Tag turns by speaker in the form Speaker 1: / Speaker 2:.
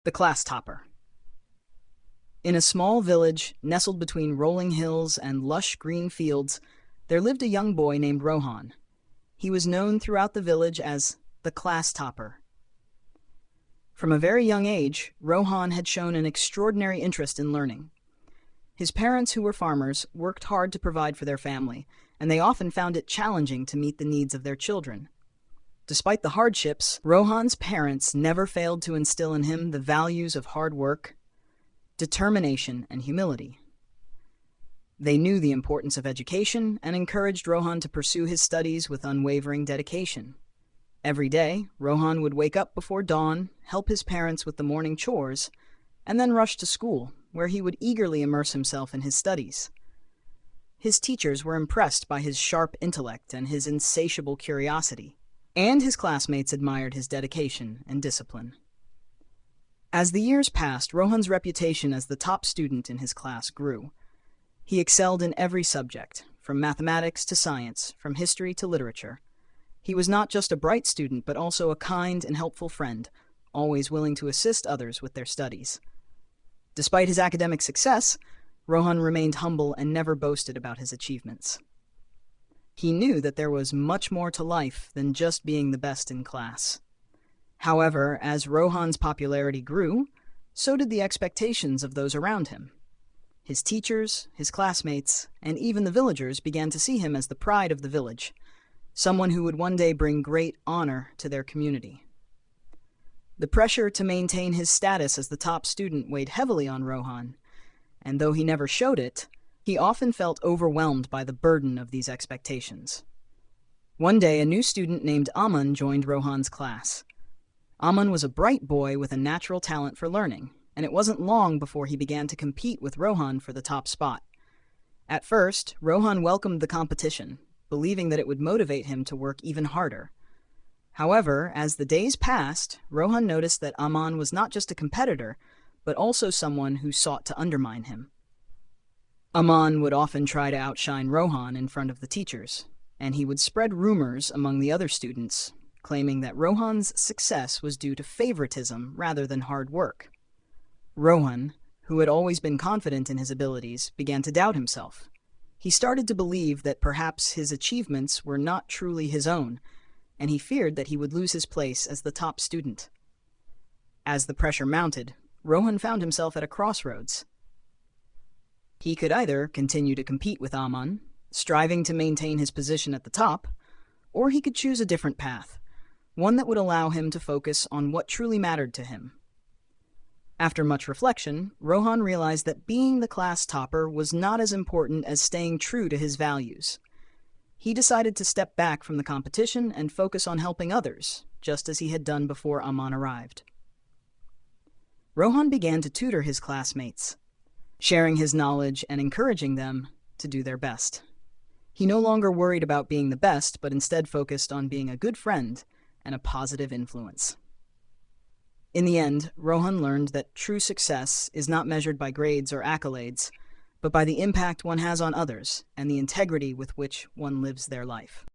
Speaker 1: The class topper. In a small village nestled between rolling hills and lush green fields, there lived a young boy named Rohan. He was known throughout the village as the class topper. From a very young age, Rohan had shown an extraordinary interest in learning. His parents, who were farmers, worked hard to provide for their family, and they often found it challenging to meet the needs of their children. Despite the hardships, Rohan's parents never failed to instill in him the values of hard work, determination, and humility. They knew the importance of education and encouraged Rohan to pursue his studies with unwavering dedication. Every day, Rohan would wake up before dawn, help his parents with the morning chores, and then rush to school, where he would eagerly immerse himself in his studies. His teachers were impressed by his sharp intellect and his insatiable curiosity, and his classmates admired his dedication and discipline. As the years passed, Rohan's reputation as the top student in his class grew. He excelled in every subject, from mathematics to science, from history to literature. He was not just a bright student, but also a kind and helpful friend, always willing to assist others with their studies. Despite his academic success, Rohan remained humble and never boasted about his achievements. He knew that there was much more to life than just being the best in class. However, as Rohan's popularity grew, so did the expectations of those around him. His teachers, his classmates, and even the villagers began to see him as the pride of the village, someone who would one day bring great honor to their community. The pressure to maintain his status as the top student weighed heavily on Rohan, and though he never showed it, he often felt overwhelmed by the burden of these expectations. One day, a new student named Aman joined Rohan's class. Aman was a bright boy with a natural talent for learning, and it wasn't long before he began to compete with Rohan for the top spot. At first, Rohan welcomed the competition, believing that it would motivate him to work even harder. However, as the days passed, Rohan noticed that Aman was not just a competitor, but also someone who sought to undermine him. Aman would often try to outshine Rohan in front of the teachers, and he would spread rumors among the other students, claiming that Rohan's success was due to favoritism rather than hard work. Rohan, who had always been confident in his abilities, began to doubt himself. He started to believe that perhaps his achievements were not truly his own, and he feared that he would lose his place as the top student. As the pressure mounted, Rohan found himself at a crossroads. He could either continue to compete with Aman, striving to maintain his position at the top, or he could choose a different path, one that would allow him to focus on what truly mattered to him. After much reflection, Rohan realized that being the class topper was not as important as staying true to his values. He decided to step back from the competition and focus on helping others, just as he had done before Aman arrived. Rohan began to tutor his classmates, sharing his knowledge and encouraging them to do their best. He no longer worried about being the best, but instead focused on being a good friend and a positive influence. In the end, Rohan learned that true success is not measured by grades or accolades, but by the impact one has on others and the integrity with which one lives their life.